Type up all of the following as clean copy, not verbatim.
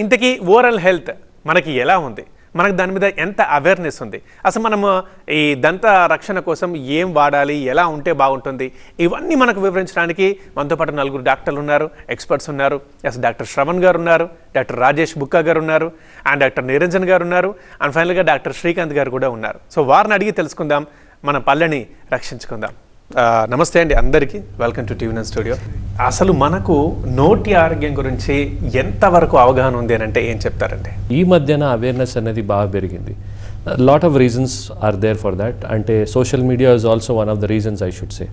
ఇంతకీ oral health మనకి ఎలా ఉంది, మనకు దాని మీద ఎంత అవేర్నెస్ ఉంది, అసలు మనము ఈ దంత రక్షణ కోసం ఏం వాడాలి, ఎలా ఉంటే బాగుంటుంది, ఇవన్నీ మనకు వివరించడానికి మనతో పాటు నలుగురు డాక్టర్లు ఉన్నారు, ఎక్స్పర్ట్స్ ఉన్నారు. డాక్టర్ శ్రవణ్ గారు ఉన్నారు, డాక్టర్ రాజేష్ బుక్కా గారు ఉన్నారు, అండ్ డాక్టర్ నిరంజన్ గారు ఉన్నారు, అండ్ ఫైనల్గా డాక్టర్ శ్రీకాంత్ గారు కూడా ఉన్నారు. సో వారిని అడిగి తెలుసుకుందాం, మన పళ్ళని రక్షించుకుందాం. నమస్తే అండి అందరికీ, వెల్కమ్ టు టీవీ9 స్టూడియో. అసలు మనకు నోటి ఆరోగ్యం గురించి ఎంతవరకు అవగాహన ఉంది అని అంటే ఏం చెప్తారండి? ఈ మధ్యన అవేర్నెస్ అనేది బాగా పెరిగింది. Lot of reasons are there for that. అంటే social media is also one of the reasons I should say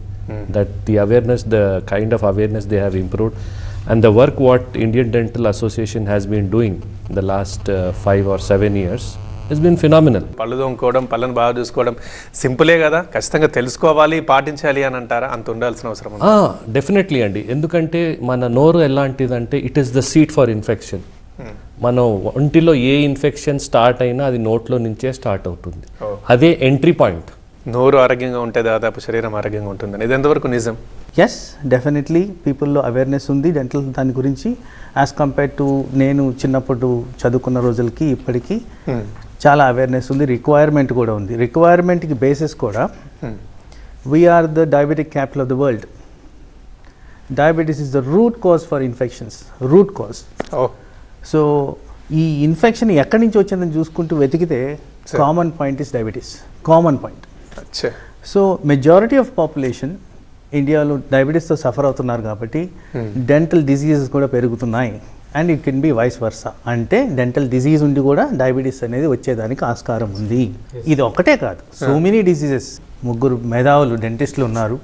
that the awareness, the kind of awareness they have improved, and the work what Indian Dental Association has been doing the last 5 or 7 years has been phenomenal. పళ్ళు తోముకోవడం, పళ్ళను బాగా చూసుకోవడం సింపులే కదా, ఖచ్చితంగా తెలుసుకోవాలి, పాటించాలి అని అంటారా? అంత ఉండాల్సిన అవసరం ఉంది? డెఫినెట్లీ అండి. ఎందుకంటే మన నోరు ఎలాంటిదంటే it is the seat for infection. మనం ఒంటిలో ఏ ఇన్ఫెక్షన్ స్టార్ట్ అయినా అది నోట్లో నుంచే స్టార్ట్ అవుతుంది. అదే ఎంట్రీ పాయింట్. నోరు ఆరోగ్యంగా ఉంటే దాదాపు శరీరం ఆరోగ్యంగా ఉంటుందని ఇది ఎంతవరకు నిజం? ఎస్, డెఫినెట్లీ పీపుల్లో అవేర్నెస్ ఉంది డెంటల్ దాని గురించి. యాజ్ కంపేర్ టు నేను చిన్నప్పుడు చదువుకున్న రోజులకి ఇప్పటికీ చాలా అవేర్నెస్ ఉంది, రిక్వైర్మెంట్ కూడా ఉంది. రిక్వైర్మెంట్కి బేసిస్ కూడా we are the diabetic capital of the world. Diabetes is the root cause for infections, root cause. So ఈ ఇన్ఫెక్షన్ ఎక్కడి నుంచి వచ్చిందని చూసుకుంటూ వెతికితే common point is diabetes, common point. So majority of population ఇండియాలో డయాబెటీస్తో సఫర్ అవుతున్నారు కాబట్టి డెంటల్ డిజీజెస్ కూడా పెరుగుతున్నాయి. And it can be vice versa, అంటే డెంటల్ డిజీజ్ ఉండి కూడా డయాబెటీస్ అనేది వచ్చేదానికి ఆస్కారం ఉంది. ఇది ఒక్కటే కాదు, సో మెనీ డిసీజెస్. ముగ్గురు మేధావులు డెంటిస్టులు ఉన్నారు.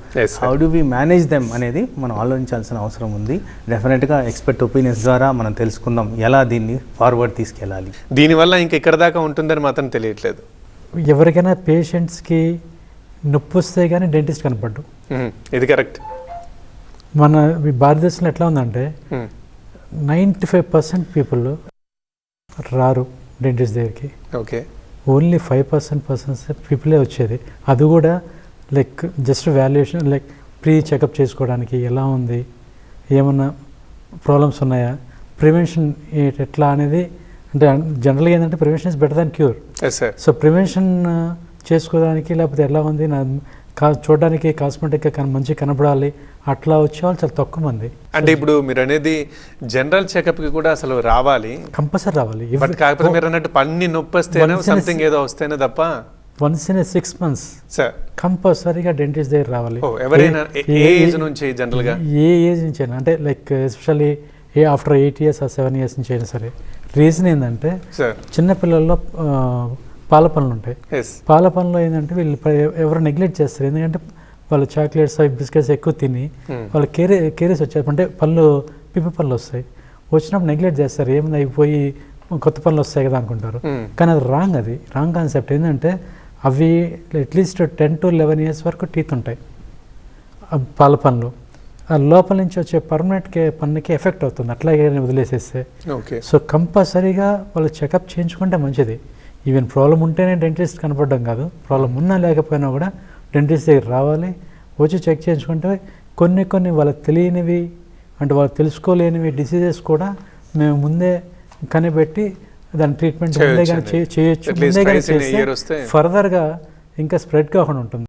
How do we manage them అనేది మనం ఆలోచించాల్సిన అవసరం ఉంది. డెఫినెట్గా ఎక్స్పర్ట్ ఒపీనియన్స్ ద్వారా మనం తెలుసుకుందాం ఎలా దీన్ని ఫార్వర్డ్ తీసుకెళ్ళాలి. దీనివల్ల ఇంకా ఇక్కడ దాకా ఉంటుందని మాత్రం తెలియట్లేదు. ఎవరికైనా పేషెంట్స్కి నొప్పి వస్తే కానీ డెంటిస్ట్ కనపడ్డు. ఇది కరెక్ట్. మన భారతదేశంలో ఎట్లా ఉందంటే 95% పీపుల్ రారు డెంటిస్ట్ దగ్గరికి. ఓకే, ఓన్లీ 5% పీపులే వచ్చేది. అది కూడా like just valuation, like pre checkup చేసుకోవడానికి ఎలా ఉంది, ఏమన్నా ప్రాబ్లమ్స్ ఉన్నాయా, ప్రివెన్షన్ ఎట్లా అనేది. అంటే జనరల్గా ఏంటంటే prevention is better than cure. So prevention చేసుకోవడానికి, లేకపోతే ఎలా ఉంది చూడడానికి కాస్మెటిక్గా మంచిగా కనపడాలి అట్లా వచ్చేవాళ్ళు చాలా తక్కువ మంది. అంటే ఇప్పుడు మీరు అనేది జనరల్ చెకప్కి కూడా అసలు రావాలి, కంపల్సరీ రావాలి. కాకపోతే మీరు అన్నట్టు పన్ని నొప్పి వస్తేనే సంథింగ్ ఏదో వస్తేనే తప్ప వన్స్ ఇన్ 6 months కంపల్సరీగా డెంటిస్ట్ దగ్గర రావాలి. ఎవరైనా ఏ ఏజ్ నుంచి? జనరల్గా ఏ ఏజ్ నుంచి అయినా, అంటే like especially after 8 years or 7 years నుంచి అయినా సరే. రీజన్ ఏంటంటే చిన్నపిల్లల్లో పాల పనులు ఉంటాయి. పాల పనులు ఏంటంటే వీళ్ళు ఎవరు నెగ్లెక్ట్ చేస్తారు. ఎందుకంటే వాళ్ళు చాక్లెట్స్, బిస్కెట్స్ ఎక్కువ తిని వాళ్ళు కేరీస్ వచ్చారు, అంటే పళ్ళు పిప్పి పళ్ళు వస్తాయి. వచ్చినప్పుడు నెగ్లెక్ట్ చేస్తారు, ఏమైనా అయిపోయి కొత్త పనులు వస్తాయి కదా అనుకుంటారు. కానీ అది రాంగ్, అది రాంగ్ కాన్సెప్ట్. ఏంటంటే అవి అట్లీస్ట్ 10 to 11 years వరకు టీత్ ఉంటాయి పాల పనులు. ఆ లోపల నుంచి వచ్చే పర్మనెంట్ పన్నుకి ఎఫెక్ట్ అవుతుంది అట్లాగే వదిలేసేస్తే. సో కంపల్సరీగా వాళ్ళు చెకప్ చేయించుకుంటే మంచిది. ఈవెన్ ప్రాబ్లం ఉంటేనే డెంటిస్ట్ కనపడడం కాదు, ప్రాబ్లం ఉన్నా లేకపోయినా కూడా డెంటిస్ట్ దగ్గర రావాలి, వచ్చి చెక్ చేయించుకుంటే కొన్ని వాళ్ళకి తెలియనివి, అంటే వాళ్ళు తెలుసుకోలేనివి డిసీజెస్ కూడా మేము ముందే కనిపెట్టి దాని ట్రీట్మెంట్ ముందే కానీ చేయొచ్చు. ముందే కానీ చేస్తే ఫర్దర్గా ఇంకా స్ప్రెడ్ కాకుండా ఉంటుంది.